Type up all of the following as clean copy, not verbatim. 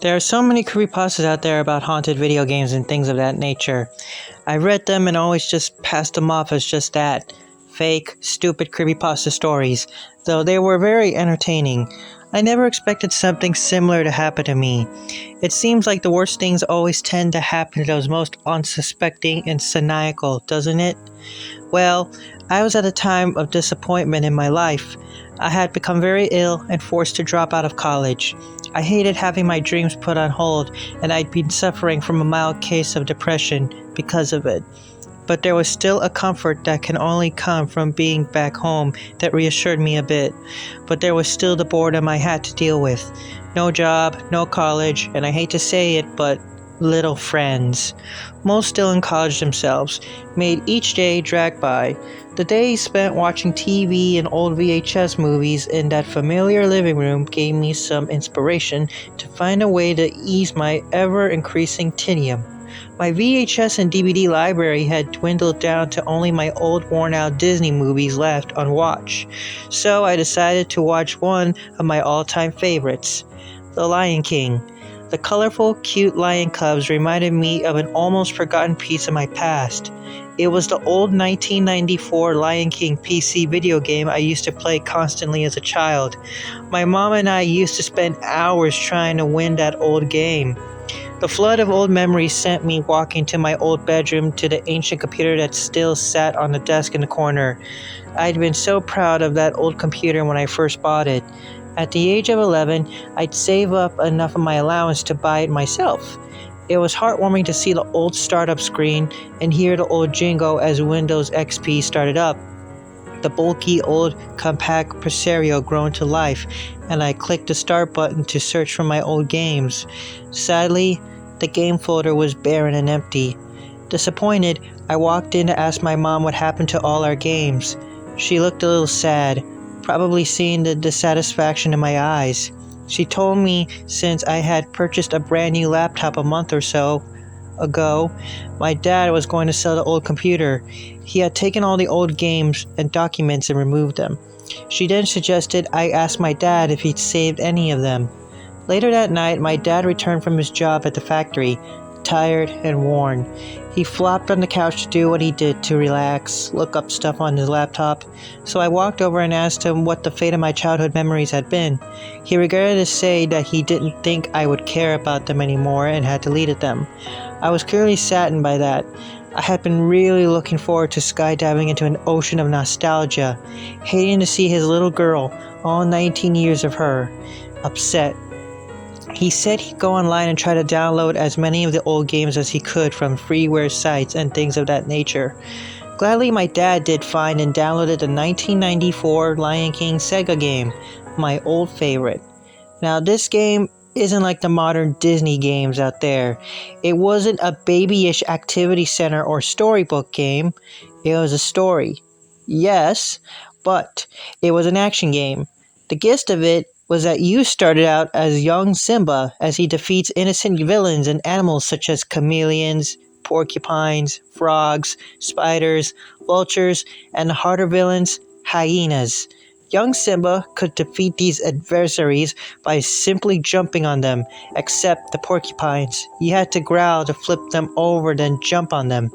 There are so many creepypastas out there about haunted video games and things of that nature. I read them and always just passed them off as just that. Fake, stupid creepypasta stories, though they were very entertaining. I never expected something similar to happen to me. It seems like the worst things always tend to happen to those most unsuspecting and cynical, doesn't it? Well, I was at a time of disappointment in my life. I had become very ill and forced to drop out of college. I hated having my dreams put on hold, and I'd been suffering from a mild case of depression because of it. But there was still a comfort that can only come from being back home that reassured me a bit. But there was still the boredom I had to deal with. No job, no college, and I hate to say it, but little friends. Most still in college themselves, made each day drag by. The days spent watching TV and old VHS movies in that familiar living room gave me some inspiration to find a way to ease my ever-increasing tedium. My VHS and DVD library had dwindled down to only my old worn-out Disney movies left on watch, so I decided to watch one of my all-time favorites, The Lion King. The colorful, cute lion cubs reminded me of an almost forgotten piece of my past. It was the old 1994 Lion King PC video game I used to play constantly as a child. My mom and I used to spend hours trying to win that old game. The flood of old memories sent me walking to my old bedroom to the ancient computer that still sat on the desk in the corner. I'd been so proud of that old computer when I first bought it. At the age of 11, I'd save up enough of my allowance to buy it myself. It was heartwarming to see the old startup screen and hear the old jingle as Windows XP started up. The bulky old compact Presario grown to life, and I clicked the start button to search for my old games. Sadly, the game folder was barren and empty. Disappointed, I walked in to ask my mom what happened to all our games. She looked a little sad, probably seeing the dissatisfaction in my eyes. She told me since I had purchased a brand new laptop a month or so ago, my dad was going to sell the old computer. He had taken all the old games and documents and removed them. She then suggested I ask my dad if he'd saved any of them. Later that night, my dad returned from his job at the factory, tired and worn. He flopped on the couch to do what he did to relax, look up stuff on his laptop. So I walked over and asked him what the fate of my childhood memories had been. He regretted to say that he didn't think I would care about them anymore and had deleted them. I was clearly saddened by that. I had been really looking forward to skydiving into an ocean of nostalgia, hating to see his little girl, all 19 years of her, upset. He said he'd go online and try to download as many of the old games as he could from freeware sites and things of that nature. Gladly, my dad did find and downloaded the 1994 Lion King Sega game, my old favorite. Now, this game isn't like the modern Disney games out there. It wasn't a babyish activity center or storybook game. It was a story. Yes, but it was an action game. The gist of it was that you started out as young Simba as he defeats innocent villains and animals such as chameleons, porcupines, frogs, spiders, vultures, and the harder villains, hyenas. Young Simba could defeat these adversaries by simply jumping on them, except the porcupines. He had to growl to flip them over, then jump on them.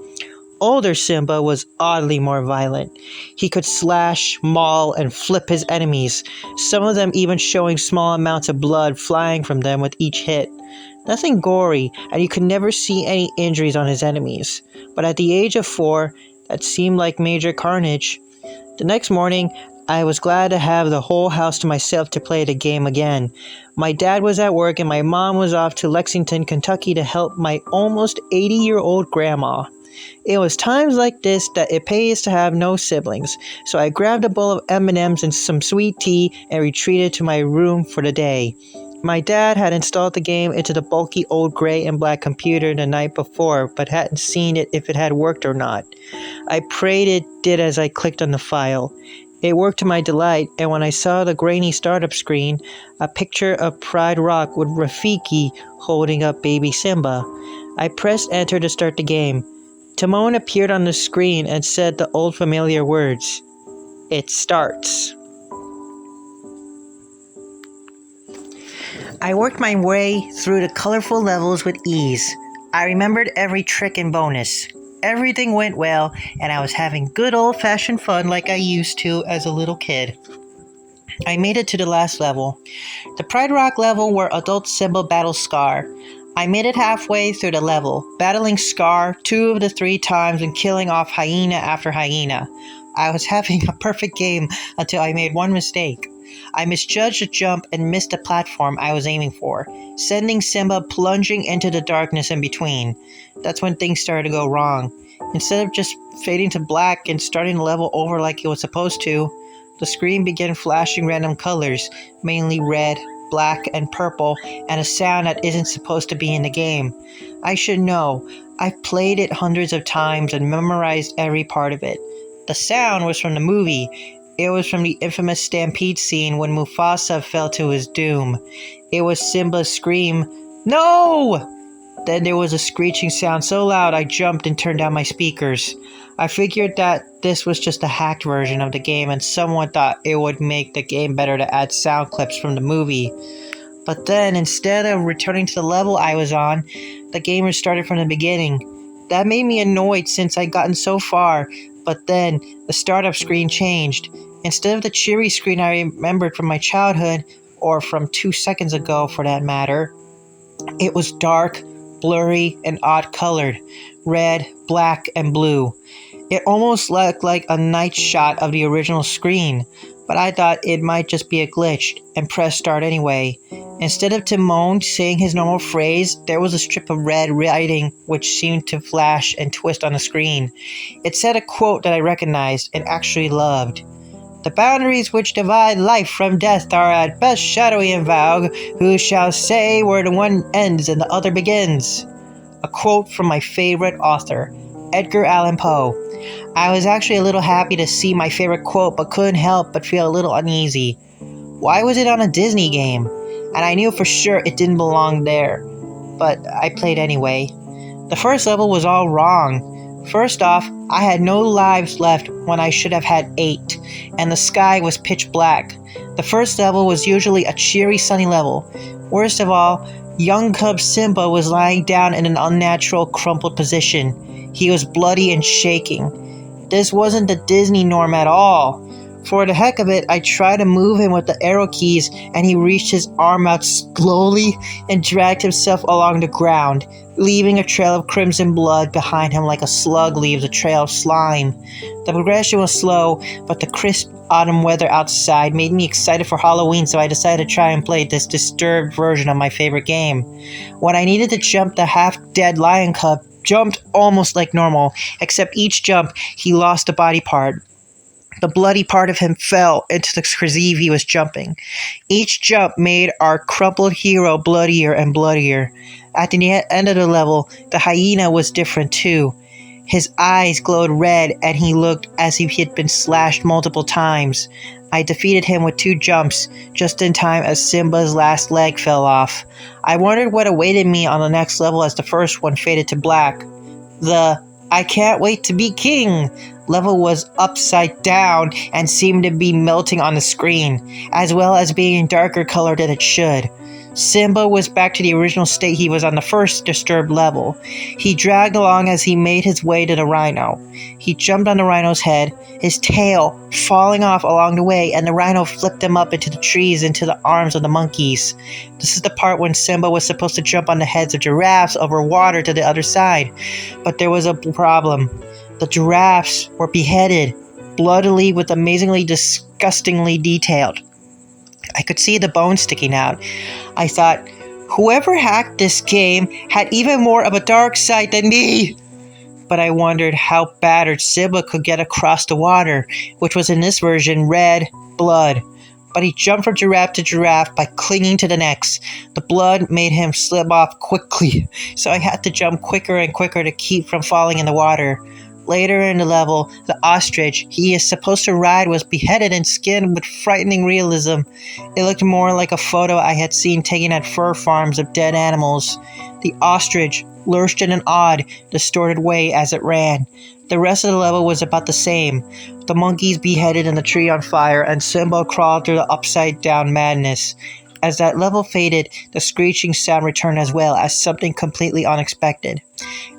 Older Simba was oddly more violent. He could slash, maul, and flip his enemies, some of them even showing small amounts of blood flying from them with each hit. Nothing gory, and you could never see any injuries on his enemies. But at the age of 4, that seemed like major carnage. The next morning, I was glad to have the whole house to myself to play the game again. My dad was at work and my mom was off to Lexington, Kentucky to help my almost 80-year-old grandma. It was times like this that it pays to have no siblings, so I grabbed a bowl of M&Ms and some sweet tea and retreated to my room for the day. My dad had installed the game into the bulky old gray and black computer the night before, but hadn't seen it if it had worked or not. I prayed it did as I clicked on the file. It worked to my delight, and when I saw the grainy startup screen, a picture of Pride Rock with Rafiki holding up baby Simba, I pressed enter to start the game. Timon appeared on the screen and said the old familiar words, "It starts." I worked my way through the colorful levels with ease. I remembered every trick and bonus. Everything went well, and I was having good old-fashioned fun like I used to as a little kid. I made it to the last level, the Pride Rock level where adult Simba battles Scar. I made it halfway through the level, battling Scar 2 of the 3 times and killing off hyena after hyena. I was having a perfect game until I made one mistake. I misjudged a jump and missed the platform I was aiming for, sending Simba plunging into the darkness in between. That's when things started to go wrong. Instead of just fading to black and starting the level over like it was supposed to, the screen began flashing random colors, mainly red, black, and purple, and a sound that isn't supposed to be in the game. I should know. I've played it hundreds of times and memorized every part of it. The sound was from the movie. It was from the infamous stampede scene when Mufasa fell to his doom. It was Simba's scream, "No!" Then there was a screeching sound so loud I jumped and turned down my speakers. I figured that this was just a hacked version of the game and someone thought it would make the game better to add sound clips from the movie. But then, instead of returning to the level I was on, the game restarted from the beginning. That made me annoyed since I'd gotten so far, but then the startup screen changed. Instead of the cheery screen I remembered from my childhood, or from 2 seconds ago for that matter, it was dark, blurry, and odd-colored, red, black, and blue. It almost looked like a night shot of the original screen, but I thought it might just be a glitch, and pressed start anyway. Instead of Timon saying his normal phrase, there was a strip of red writing which seemed to flash and twist on the screen. It said a quote that I recognized and actually loved. "The boundaries which divide life from death are at best shadowy and vague. Who shall say where the one ends and the other begins?" A quote from my favorite author, Edgar Allan Poe. I was actually a little happy to see my favorite quote, but couldn't help but feel a little uneasy. Why was it on a Disney game? And I knew for sure it didn't belong there. But I played anyway. The first level was all wrong. First off, I had no lives left when I should have had 8, and the sky was pitch black. The first level was usually a cheery sunny level. Worst of all, young cub Simba was lying down in an unnatural crumpled position. He was bloody and shaking. This wasn't the Disney norm at all. For the heck of it, I tried to move him with the arrow keys, and he reached his arm out slowly and dragged himself along the ground, leaving a trail of crimson blood behind him like a slug leaves a trail of slime. The progression was slow, but the crisp autumn weather outside made me excited for Halloween, so I decided to try and play this disturbed version of my favorite game. When I needed to jump, the half-dead lion cub jumped almost like normal, except each jump he lost a body part. The bloody part of him fell into the cursive he was jumping. Each jump made our crumpled hero bloodier and bloodier. At the end of the level, the hyena was different too. His eyes glowed red and he looked as if he had been slashed multiple times. I defeated him with 2 jumps, just in time as Simba's last leg fell off. I wondered what awaited me on the next level as the first one faded to black. The "I can't wait to be king" level was upside down and seemed to be melting on the screen, as well as being darker colored than it should. Simba was back to the original state he was on the first disturbed level. He dragged along as he made his way to the rhino. He jumped on the rhino's head, his tail falling off along the way, and the rhino flipped him up into the trees into the arms of the monkeys. This is the part when Simba was supposed to jump on the heads of giraffes over water to the other side. But there was a problem. The giraffes were beheaded, bloodily with amazingly disgustingly detailed. I could see the bones sticking out. I thought, whoever hacked this game had even more of a dark side than me. But I wondered how battered Simba could get across the water, which was in this version red blood. But he jumped from giraffe to giraffe by clinging to the necks. The blood made him slip off quickly, so I had to jump quicker and quicker to keep from falling in the water. Later in the level, the ostrich he is supposed to ride was beheaded and skinned with frightening realism. It looked more like a photo I had seen taken at fur farms of dead animals. The ostrich lurched in an odd, distorted way as it ran. The rest of the level was about the same. The monkeys beheaded and the tree on fire, and Simba crawled through the upside-down madness. As that level faded, the screeching sound returned as well as something completely unexpected.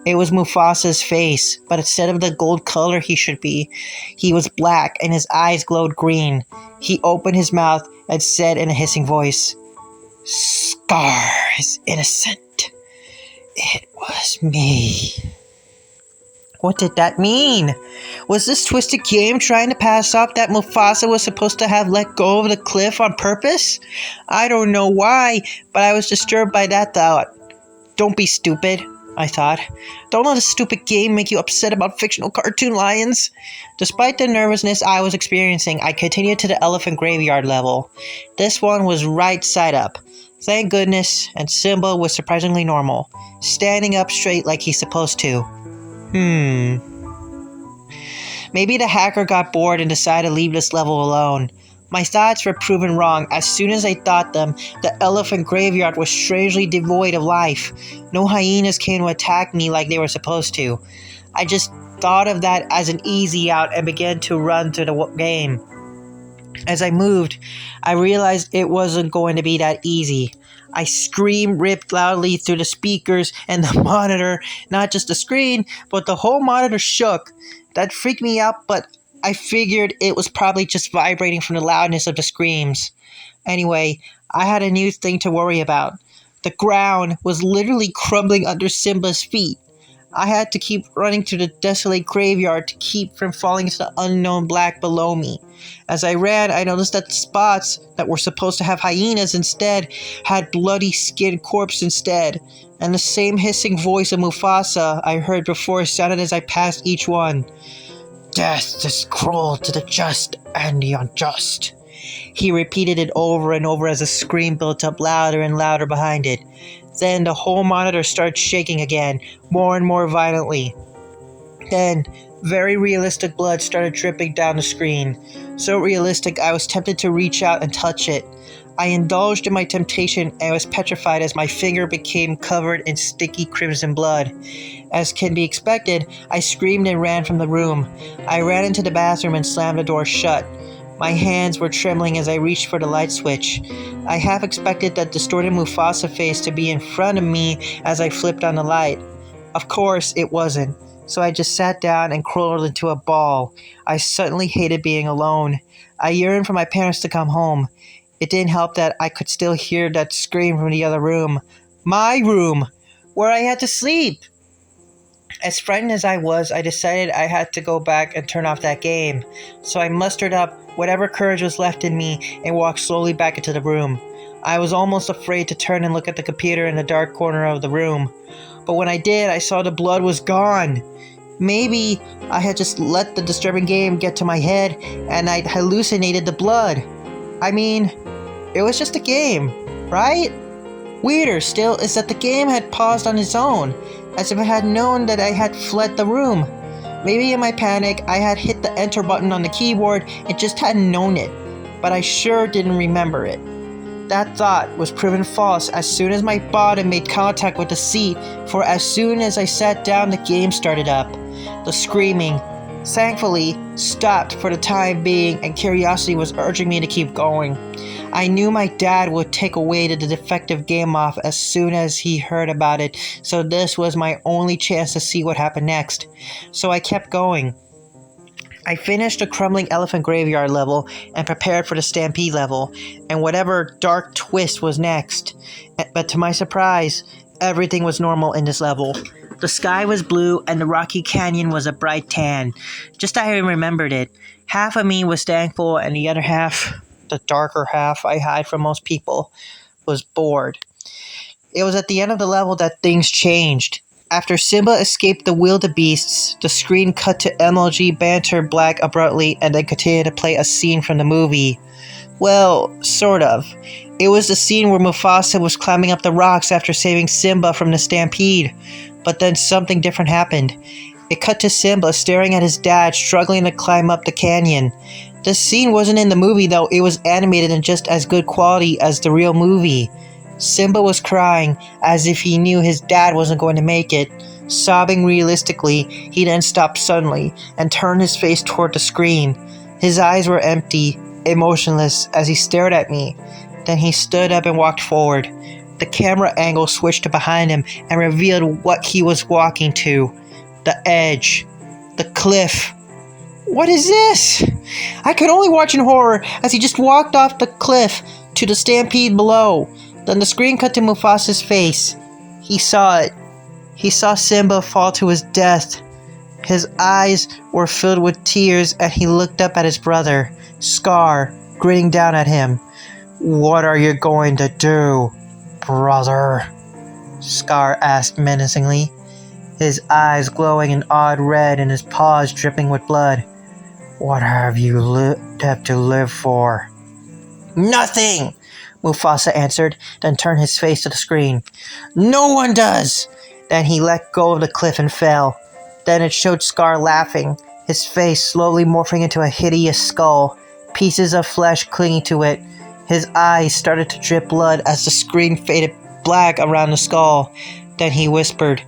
It was Mufasa's face, but instead of the gold color he should be, he was black and his eyes glowed green. He opened his mouth and said in a hissing voice, "Scar is innocent. It was me." What did that mean? Was this twisted game trying to pass off that Mufasa was supposed to have let go of the cliff on purpose? I don't know why, but I was disturbed by that thought. Don't be stupid, I thought. Don't let a stupid game make you upset about fictional cartoon lions. Despite the nervousness I was experiencing, I continued to the elephant graveyard level. This one was right side up. Thank goodness, and Simba was surprisingly normal, standing up straight like he's supposed to. Maybe the hacker got bored and decided to leave this level alone. My thoughts were proven wrong. As soon as I thought them, the elephant graveyard was strangely devoid of life. No hyenas came to attack me like they were supposed to. I just thought of that as an easy out and began to run through the game. As I moved, I realized it wasn't going to be that easy. I screamed, ripped loudly through the speakers and the monitor. Not just the screen, but the whole monitor shook. That freaked me out, but I figured it was probably just vibrating from the loudness of the screams. Anyway, I had a new thing to worry about. The ground was literally crumbling under Simba's feet. I had to keep running to the desolate graveyard to keep from falling into the unknown black below me. As I ran, I noticed that the spots that were supposed to have hyenas instead had bloody skinned corpses instead, and the same hissing voice of Mufasa I heard before sounded as I passed each one. "Death is cruel to the just and the unjust." He repeated it over and over as the scream built up louder and louder behind it. Then the whole monitor started shaking again, more and more violently. Then, very realistic blood started dripping down the screen. So realistic I was tempted to reach out and touch it. I indulged in my temptation and was petrified as my finger became covered in sticky crimson blood. As can be expected, I screamed and ran from the room. I ran into the bathroom and slammed the door shut. My hands were trembling as I reached for the light switch. I half expected that distorted Mufasa face to be in front of me as I flipped on the light. Of course, it wasn't, so I just sat down and curled into a ball. I suddenly hated being alone. I yearned for my parents to come home. It didn't help that I could still hear that scream from the other room. My room, where I had to sleep. As frightened as I was, I decided I had to go back and turn off that game. So I mustered up whatever courage was left in me and walked slowly back into the room. I was almost afraid to turn and look at the computer in the dark corner of the room. But when I did, I saw the blood was gone. Maybe I had just let the disturbing game get to my head and I'd hallucinated the blood. I mean, it was just a game, right? Weirder still is that the game had paused on its own, as if it had known that I had fled the room. Maybe in my panic, I had hit the enter button on the keyboard and just hadn't known it, but I sure didn't remember it. That thought was proven false as soon as my bottom made contact with the seat, for as soon as I sat down, the game started up. The screaming, thankfully, stopped for the time being, and curiosity was urging me to keep going. I knew my dad would take away the defective game off as soon as he heard about it, so this was my only chance to see what happened next. So I kept going. I finished the crumbling elephant graveyard level and prepared for the stampede level, and whatever dark twist was next. But to my surprise, everything was normal in this level. The sky was blue and the rocky canyon was a bright tan, just as I remembered it. Half of me was thankful and the other half, the darker half I hide from most people, was bored. It was at the end of the level that things changed. After Simba escaped the wildebeests, the screen cut to MLG banter black abruptly and then continued to play a scene from the movie. Well, sort of. It was the scene where Mufasa was climbing up the rocks after saving Simba from the stampede. But then something different happened. It cut to Simba staring at his dad struggling to climb up the canyon. This scene wasn't in the movie though, it was animated in just as good quality as the real movie. Simba was crying as if he knew his dad wasn't going to make it. Sobbing realistically, he then stopped suddenly and turned his face toward the screen. His eyes were empty, emotionless as he stared at me. Then he stood up and walked forward. The camera angle switched to behind him and revealed what he was walking to. The edge. The cliff. What is this? I could only watch in horror as he just walked off the cliff to the stampede below. Then the screen cut to Mufasa's face. He saw it. He saw Simba fall to his death. His eyes were filled with tears and he looked up at his brother, Scar, grinning down at him. "What are you going to do, brother?" Scar asked menacingly, his eyes glowing an odd red and his paws dripping with blood. "What have you have to live for?" "Nothing," Mufasa answered, then turned his face to the screen. "No one does!" Then he let go of the cliff and fell. Then it showed Scar laughing, his face slowly morphing into a hideous skull, pieces of flesh clinging to it. His eyes started to drip blood as the screen faded black around the skull. Then he whispered,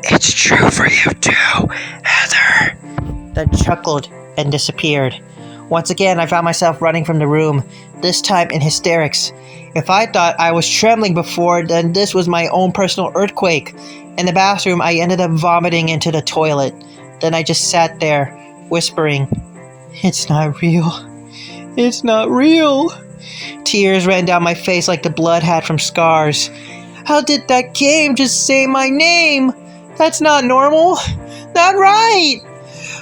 "It's true for you too, Heather." Then chuckled and disappeared. Once again, I found myself running from the room, this time in hysterics. If I thought I was trembling before, then this was my own personal earthquake. In the bathroom, I ended up vomiting into the toilet. Then I just sat there, whispering, "It's not real. It's not real." Tears ran down my face like the blood had from Scars. How did that game just say my name? That's not normal. Not right.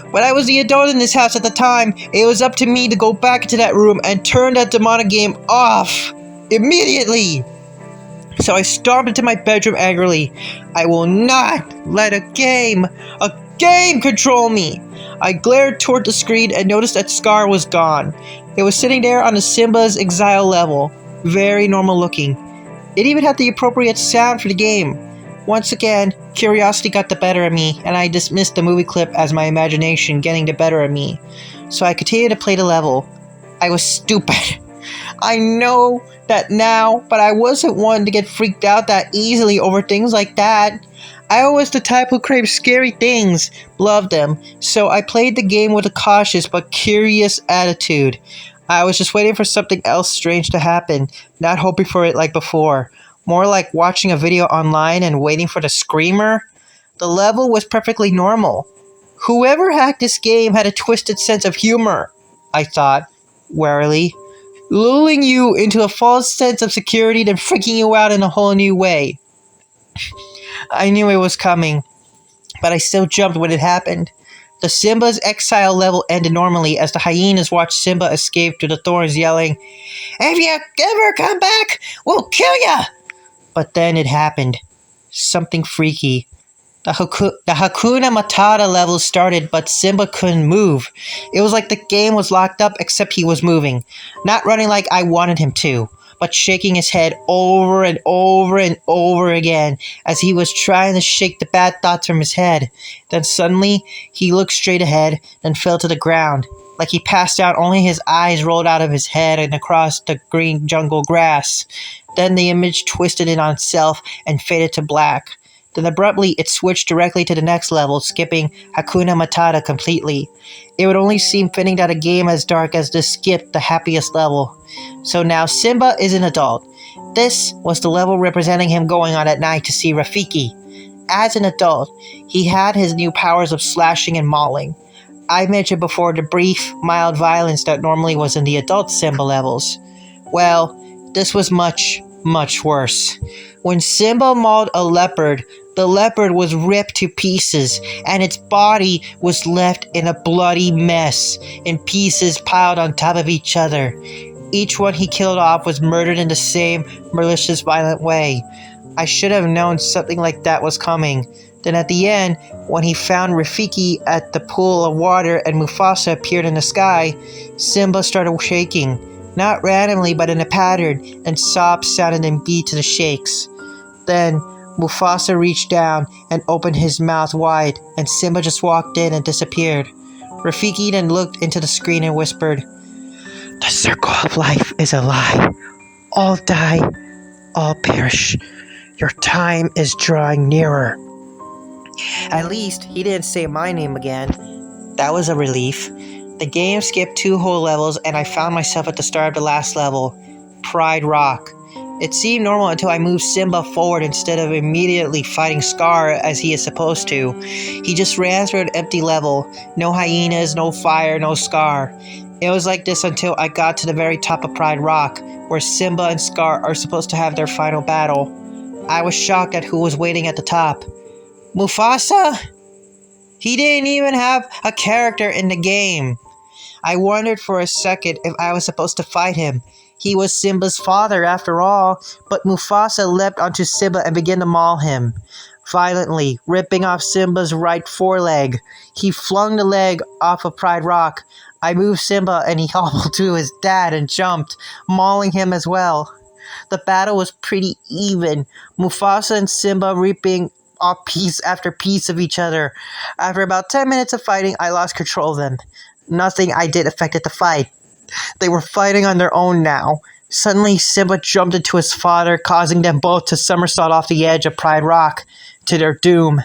When I was the adult in this house at the time, it was up to me to go back into that room and turn that demonic game off. Immediately. So I stomped into my bedroom angrily. I will not let a game control me. I glared toward the screen and noticed that Scar was gone. It was sitting there on the Simba's exile level. Very normal looking. It even had the appropriate sound for the game. Once again, curiosity got the better of me, and I dismissed the movie clip as my imagination getting the better of me. So I continued to play the level. I was stupid. I know that now, but I wasn't one to get freaked out that easily over things like that. I was the type who craved scary things, loved them, so I played the game with a cautious but curious attitude. I was just waiting for something else strange to happen, not hoping for it like before. More like watching a video online and waiting for the screamer. The level was perfectly normal. Whoever hacked this game had a twisted sense of humor, I thought, warily, lulling you into a false sense of security then freaking you out in a whole new way. I knew it was coming, but I still jumped when it happened. The Simba's exile level ended normally as the hyenas watched Simba escape through the thorns yelling, "If you ever come back, we'll kill ya!" But then it happened. Something freaky. The Hakuna Matata level started, but Simba couldn't move. It was like the game was locked up except he was moving. Not running like I wanted him to, but shaking his head over and over and over again as he was trying to shake the bad thoughts from his head. Then suddenly, he looked straight ahead, then fell to the ground. Like he passed out, only his eyes rolled out of his head and across the green jungle grass. Then the image twisted in on itself and faded to black. Then abruptly, it switched directly to the next level, skipping Hakuna Matata completely. It would only seem fitting that a game as dark as this skipped the happiest level. So now Simba is an adult. This was the level representing him going on at night to see Rafiki. As an adult, he had his new powers of slashing and mauling. I mentioned before the brief, mild violence that normally was in the adult Simba levels. Well, this was much, much worse. When Simba mauled a leopard, the leopard was ripped to pieces, and its body was left in a bloody mess, in pieces piled on top of each other. Each one he killed off was murdered in the same malicious, violent way. I should have known something like that was coming. Then at the end, when he found Rafiki at the pool of water and Mufasa appeared in the sky, Simba started shaking. Not randomly, but in a pattern, and sobs sounded and beat to the shakes. Then, Mufasa reached down and opened his mouth wide, and Simba just walked in and disappeared. Rafiki then looked into the screen and whispered, "The circle of life is a lie. All die, all perish. Your time is drawing nearer." At least, he didn't say my name again. That was a relief. The game skipped 2 whole levels, and I found myself at the start of the last level. Pride Rock. It seemed normal until I moved Simba forward instead of immediately fighting Scar as he is supposed to. He just ran through an empty level. No hyenas, no fire, no Scar. It was like this until I got to the very top of Pride Rock, where Simba and Scar are supposed to have their final battle. I was shocked at who was waiting at the top. Mufasa? He didn't even have a character in the game. I wondered for a second if I was supposed to fight him. He was Simba's father after all, but Mufasa leapt onto Simba and began to maul him, violently, ripping off Simba's right foreleg. He flung the leg off of Pride Rock. I moved Simba and he hobbled to his dad and jumped, mauling him as well. The battle was pretty even, Mufasa and Simba ripping off piece after piece of each other. After about 10 minutes of fighting, I lost control of them. Nothing I did affected the fight. They were fighting on their own now. Suddenly, Simba jumped into his father, causing them both to somersault off the edge of Pride Rock to their doom.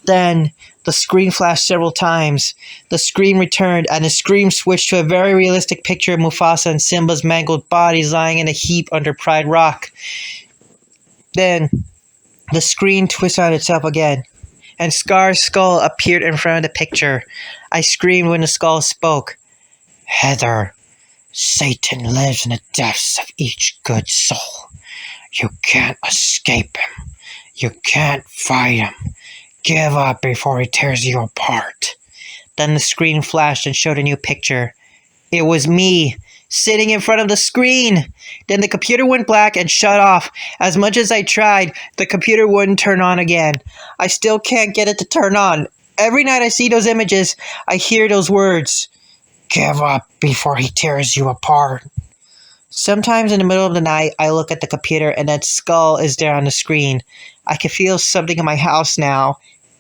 Then, the screen flashed several times. The screen returned, and the screen switched to a very realistic picture of Mufasa and Simba's mangled bodies lying in a heap under Pride Rock. Then, the screen twisted on itself again, and Scar's skull appeared in front of the picture. I screamed when the skull spoke. Heather, Satan lives in the depths of each good soul. You can't escape him. You can't fight him. Give up before he tears you apart. Then the screen flashed and showed a new picture. It was me, sitting in front of the screen. Then the computer went black and shut off. As much as I tried, the computer wouldn't turn on again. I still can't get it to turn on. Every night I see those images, I hear those words. Give up before he tears you apart. Sometimes in the middle of the night, I look at the computer and that skull is there on the screen. I can feel something in my house now.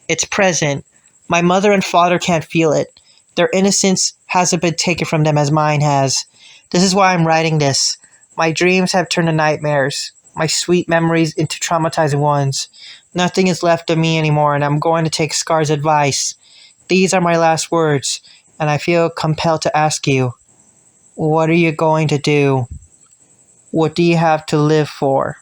It's present. My mother and father can't feel it. Their innocence hasn't been taken from them as mine has. This is why I'm writing this. My dreams have turned to nightmares. My sweet memories into traumatizing ones. Nothing is left of me anymore, and I'm going to take Scar's advice. These are my last words, and I feel compelled to ask you, what are you going to do? What do you have to live for?